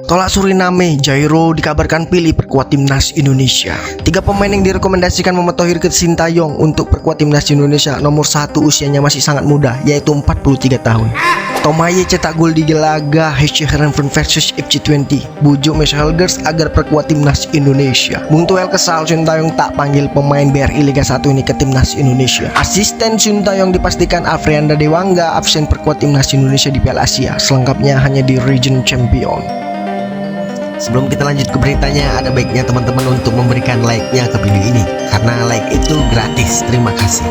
Tolak Suriname, Jairo dikabarkan pilih perkuat timnas Indonesia. 3 pemain yang direkomendasikan Muhammad Thohir ke Sintayong untuk perkuat timnas Indonesia. Nomor 1 usianya masih sangat muda, yaitu 43 tahun. Tom Haye cetak gol di laga SC Heerenveen versus FC20. Bujuk Michel Gers agar perkuat timnas Indonesia. Bung Toel kesal Sintayong tak panggil pemain BRI Liga 1 ini ke timnas Indonesia. Asisten Sintayong dipastikan Afrianda Dewangga absen perkuat timnas Indonesia di Piala Asia. Selengkapnya hanya di Region Champion. Sebelum kita lanjut ke beritanya, ada baiknya teman-teman untuk memberikan like-nya ke video ini, karena like itu gratis. Terima kasih.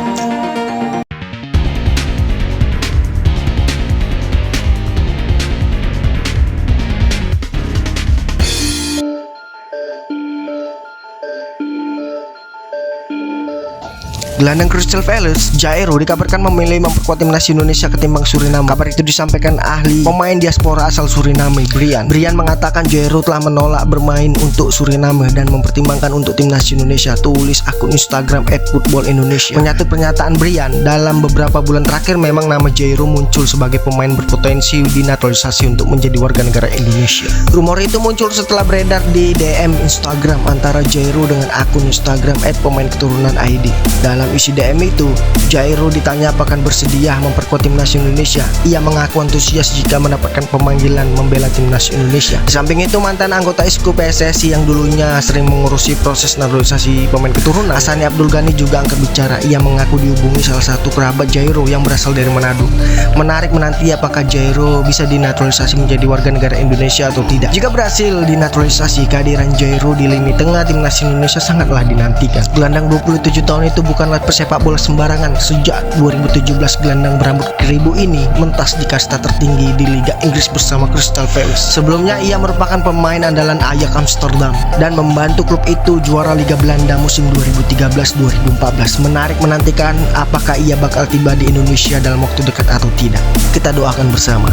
Gelandang Crystal Palace, Jairo dikabarkan memilih memperkuat timnas Indonesia ketimbang Suriname. Kabar itu disampaikan ahli pemain diaspora asal Suriname, Brian. Brian mengatakan Jairo telah menolak bermain untuk Suriname dan mempertimbangkan untuk timnas Indonesia. Tulis akun Instagram @footballindonesia. Menyatut pernyataan Brian, dalam beberapa bulan terakhir memang nama Jairo muncul sebagai pemain berpotensi dinaturalisasi untuk menjadi warga negara Indonesia. Rumor itu muncul setelah beredar di DM Instagram antara Jairo dengan akun Instagram @pemainketurunan_id. Dalam isi DM itu, Jairo ditanya apakah bersedia memperkuat timnas Indonesia. Ia mengaku antusias jika mendapatkan pemanggilan membela timnas Indonesia. Di samping itu, mantan anggota Isku PSSI yang dulunya sering mengurusi proses naturalisasi pemain keturunan, Hassani Abdul Ghani juga angkat bicara. Ia mengaku dihubungi salah satu kerabat Jairo yang berasal dari Manado. Menarik menanti apakah Jairo bisa dinaturalisasi menjadi warga negara Indonesia atau tidak. Jika berhasil dinaturalisasi, kehadiran Jairo di lini tengah timnas Indonesia sangatlah dinantikan. Gelandang 27 tahun itu bukanlah pesepak bola sembarangan. Sejak 2017, gelandang berambut keribu ini mentas di kasta tertinggi di Liga Inggris bersama Crystal Palace. Sebelumnya ia merupakan pemain andalan Ajax Amsterdam dan membantu klub itu juara Liga Belanda musim 2013-2014. Menarik menantikan apakah ia bakal tiba di Indonesia dalam waktu dekat atau tidak. Kita doakan bersama.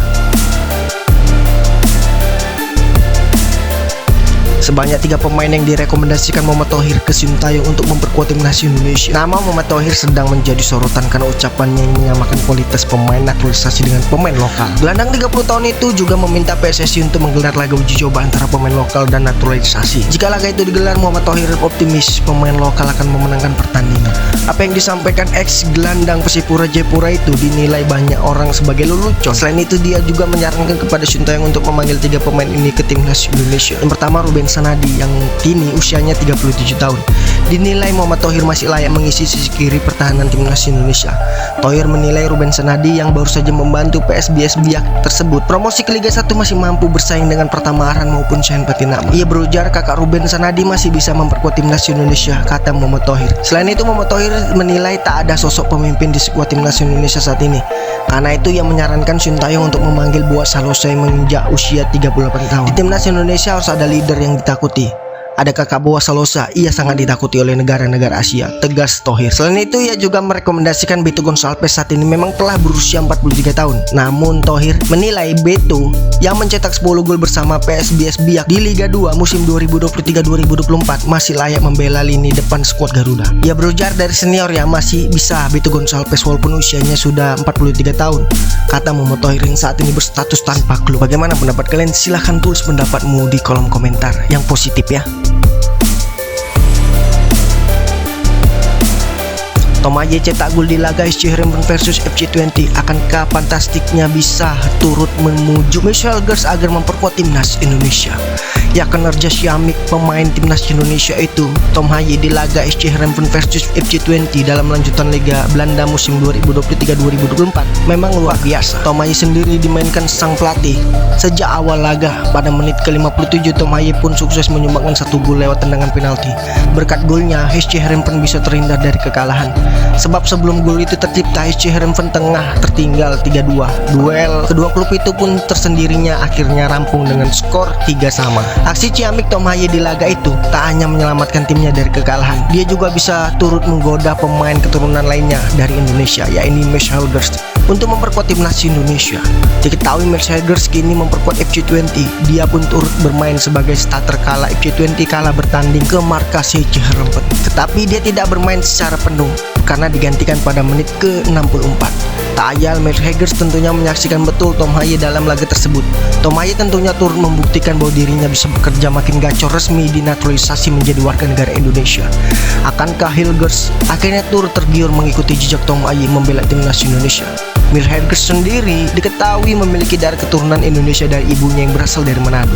Sebanyak 3 pemain yang direkomendasikan Muhammad Thohir ke Sintayong untuk memperkuat timnas Indonesia. Nama Muhammad Thohir sedang menjadi sorotan karena ucapannya yang menyamakan kualitas pemain naturalisasi dengan pemain lokal. Gelandang 30 tahun itu juga meminta PSSI untuk menggelar laga uji coba antara pemain lokal dan naturalisasi. Jika laga itu digelar, Muhammad Thohir optimis pemain lokal akan memenangkan pertandingan. Apa yang disampaikan ex gelandang Persipura Jayapura itu dinilai banyak orang sebagai lelucon. Selain itu, dia juga menyarankan kepada Sintayong untuk memanggil 3 pemain ini ke timnas Indonesia. Yang pertama, Ruben Sanadi yang kini usianya 37 tahun. Dinilai Muhammad Thohir masih layak mengisi sisi kiri pertahanan timnas Indonesia. Thohir menilai Ruben Sanadi yang baru saja membantu PSBS Biak tersebut promosi ke Liga 1 masih mampu bersaing dengan Pratama Arhan maupun Shane Patinama. Ia berujar kakak Ruben Sanadi masih bisa memperkuat timnas Indonesia, kata Muhammad Thohir. Selain itu, Muhammad Thohir menilai tak ada sosok pemimpin di skuad timnas Indonesia saat ini. Karena itu ia menyarankan Sintayong untuk memanggil Boaz Salosa yang menginjak usia 38 tahun. Di timnas Indonesia harus ada leader yang ditakuti. Ada kakak Boaz Salosa, ia sangat ditakuti oleh negara-negara Asia, tegas Thohir. Selain itu, ia juga merekomendasikan Beto Gonçalves saat ini memang telah berusia 43 tahun. Namun Thohir menilai Beto yang mencetak 10 gol bersama PSBS Biak di Liga 2 musim 2023-2024 masih layak membela lini depan skuad Garuda. Ia berujar dari senior yang masih bisa Beto Gonçalves walaupun usianya sudah 43 tahun, kata Muhammad Thohir yang saat ini berstatus tanpa klub. Bagaimana pendapat kalian? Silahkan tulis pendapatmu di kolom komentar yang positif ya. Tom Haye cetak gol di laga SC Heerenveen versus FC20. Akankah fantastiknya bisa turut memujuk Michel Gers agar memperkuat timnas Indonesia? Ya, kinerja Syamik pemain timnas Indonesia itu Tom Haye di laga SC Heerenveen versus FC20 dalam lanjutan Liga Belanda musim 2023-2024 memang luar biasa. Tom Haye sendiri dimainkan sang pelatih sejak awal laga. Pada menit ke-57, Tom Haye pun sukses menyumbangkan 1 gol lewat tendangan penalti. Berkat golnya, SC Heerenveen bisa terhindar dari kekalahan. Sebab sebelum gol itu tercipta, SC Heerenveen tengah tertinggal 3-2. Duel kedua klub itu pun tersendirinya akhirnya rampung dengan skor 3-3. Aksi ciamik Tom Haye di laga itu tak hanya menyelamatkan timnya dari kekalahan, dia juga bisa turut menggoda pemain keturunan lainnya dari Indonesia, yaitu Michel Gers, untuk memperkuat timnas Indonesia. Diketahui Michel Gers kini memperkuat FC20. Dia pun turut bermain sebagai starter kala FC20 kalah bertanding ke markas SC Heerenveen. Tetapi dia tidak bermain secara penuh karena digantikan pada menit ke-64. Tak ayal Matt Haggers tentunya menyaksikan betul Tom Haye dalam laga tersebut. Tom Haye tentunya turut membuktikan bahwa dirinya bisa bekerja makin gacor, resmi dinaturalisasi menjadi warga negara Indonesia. Akankah Haggers akhirnya turut tergiur mengikuti jejak Tom Haye membela timnas Indonesia? Matt Haggers sendiri diketahui memiliki darah keturunan Indonesia dari ibunya yang berasal dari Manado.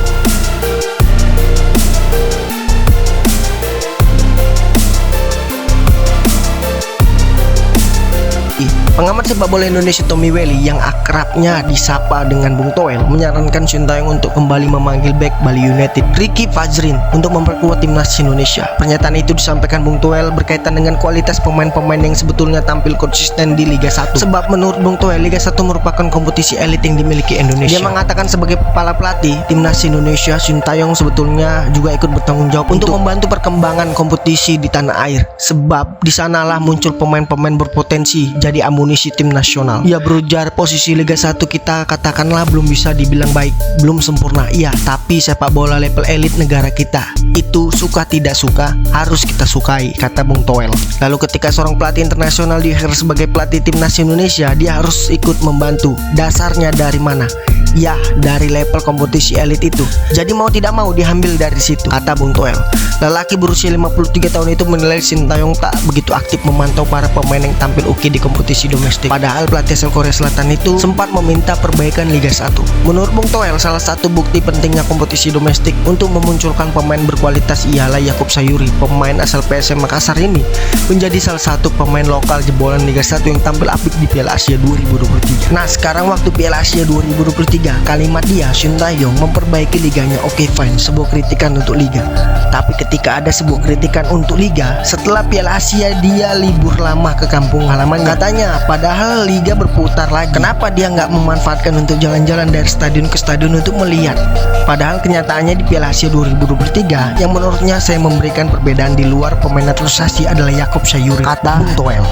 Pengamat sepak bola Indonesia Tommy Welly yang akrabnya disapa dengan Bung Toel menyarankan Sintayong untuk kembali memanggil bek Bali United Ricky Fajrin untuk memperkuat timnas Indonesia. Pernyataan itu disampaikan Bung Toel berkaitan dengan kualitas pemain-pemain yang sebetulnya tampil konsisten di Liga 1. Sebab menurut Bung Toel, Liga 1 merupakan kompetisi elit yang dimiliki Indonesia. Dia mengatakan sebagai kepala pelatih timnas Indonesia, Sintayong sebetulnya juga ikut bertanggung jawab untuk membantu perkembangan kompetisi di tanah air. Sebab di sanalah muncul pemain-pemain berpotensi jadi amunisi tim nasional. Ia berujar, posisi Liga 1 kita katakanlah belum bisa dibilang baik, belum sempurna. Iya, tapi sepak bola level elit negara kita itu suka tidak suka harus kita sukai, kata Bung Toel. Lalu ketika seorang pelatih internasional diangkat sebagai pelatih timnas Indonesia, dia harus ikut membantu. Dasarnya dari mana? Ya, dari level kompetisi elit itu. Jadi mau tidak mau diambil dari situ, kata Bung Toel. Lelaki berusia 53 tahun itu menilai Sintayong tak begitu aktif memantau para pemain yang tampil oke di kompetisi domestik. Padahal pelatih asal Korea Selatan itu sempat meminta perbaikan Liga 1. Menurut Bung Toel, salah satu bukti pentingnya kompetisi domestik untuk memunculkan pemain berkualitas ialah Yakub Sayuri. Pemain asal PSM Makassar ini menjadi salah satu pemain lokal jebolan Liga 1 yang tampil apik di Piala Asia 2023. Nah, sekarang waktu Piala Asia 2023, kalimat dia, Sintayong memperbaiki liganya, oke fine, sebuah kritikan untuk liga. Tapi ketika ada sebuah kritikan untuk liga, setelah Piala Asia dia libur lama ke kampung halamannya. Katanya, padahal liga berputar lagi. Kenapa dia nggak memanfaatkan untuk jalan-jalan dari stadion ke stadion untuk melihat? Padahal kenyataannya di Piala Asia 2023, yang menurutnya saya memberikan perbedaan di luar pemain naturalisasi adalah Yakub Sayuri, kata Bung Toel.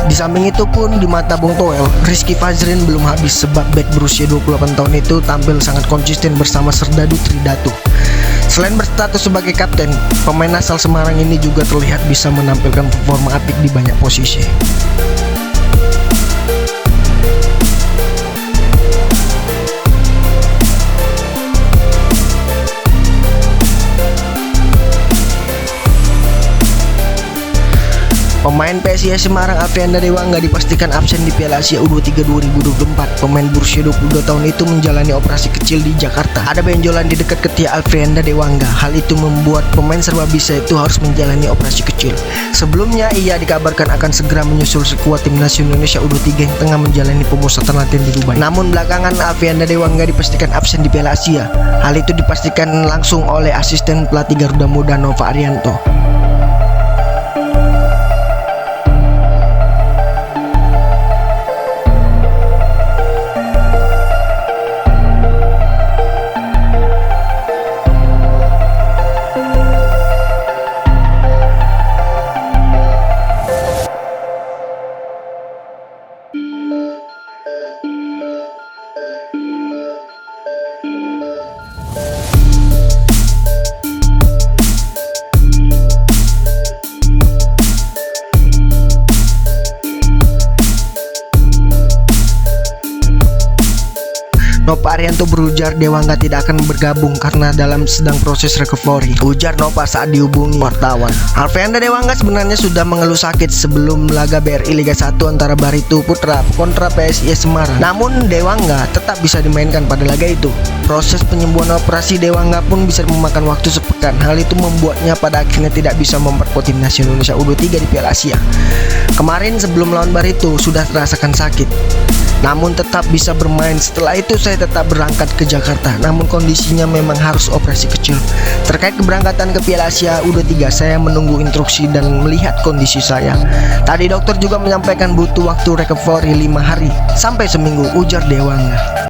Di samping itu pun di mata Bung Toel, Rizky Fajrin belum habis sebab bek berusia 28 tahun itu tampil sangat konsisten bersama Serdadu Tridatu. Selain berstatus sebagai kapten, pemain asal Semarang ini juga terlihat bisa menampilkan performa apik di banyak posisi. Pemain PSIS Semarang Afrianda Dewangga dipastikan absen di Piala Asia U23 2024. Pemain berusia 22 tahun itu menjalani operasi kecil di Jakarta. Ada benjolan di dekat ketiak Afrianda Dewangga. Hal itu membuat pemain serba bisa itu harus menjalani operasi kecil. Sebelumnya ia dikabarkan akan segera menyusul skuad timnas Indonesia U23 yang tengah menjalani pemusatan latihan di Dubai. Namun belakangan Afrianda Dewangga dipastikan absen di Piala Asia. Hal itu dipastikan langsung oleh asisten pelatih Garuda Muda Nova Arianto. Nova Arianto berujar Dewangga tidak akan bergabung karena sedang proses recovery, ujar Nova saat dihubungi wartawan. Afrianda Dewangga sebenarnya sudah mengeluh sakit sebelum laga BRI Liga 1 antara Barito Putra kontra PSIS Semarang. Namun Dewangga tetap bisa dimainkan pada laga itu. Proses penyembuhan operasi Dewangga pun bisa memakan waktu sepekan. Hal itu membuatnya pada akhirnya tidak bisa memperkuat timnas Indonesia U23 di Piala Asia. Kemarin sebelum lawan Barito sudah terasakan sakit, namun tetap bisa bermain. Setelah itu saya tetap berangkat ke Jakarta, namun kondisinya memang harus operasi kecil. Terkait keberangkatan ke Piala Asia U23, saya menunggu instruksi dan melihat kondisi saya. Tadi dokter juga menyampaikan butuh waktu recovery 5 hari sampai seminggu, ujar Dewangga.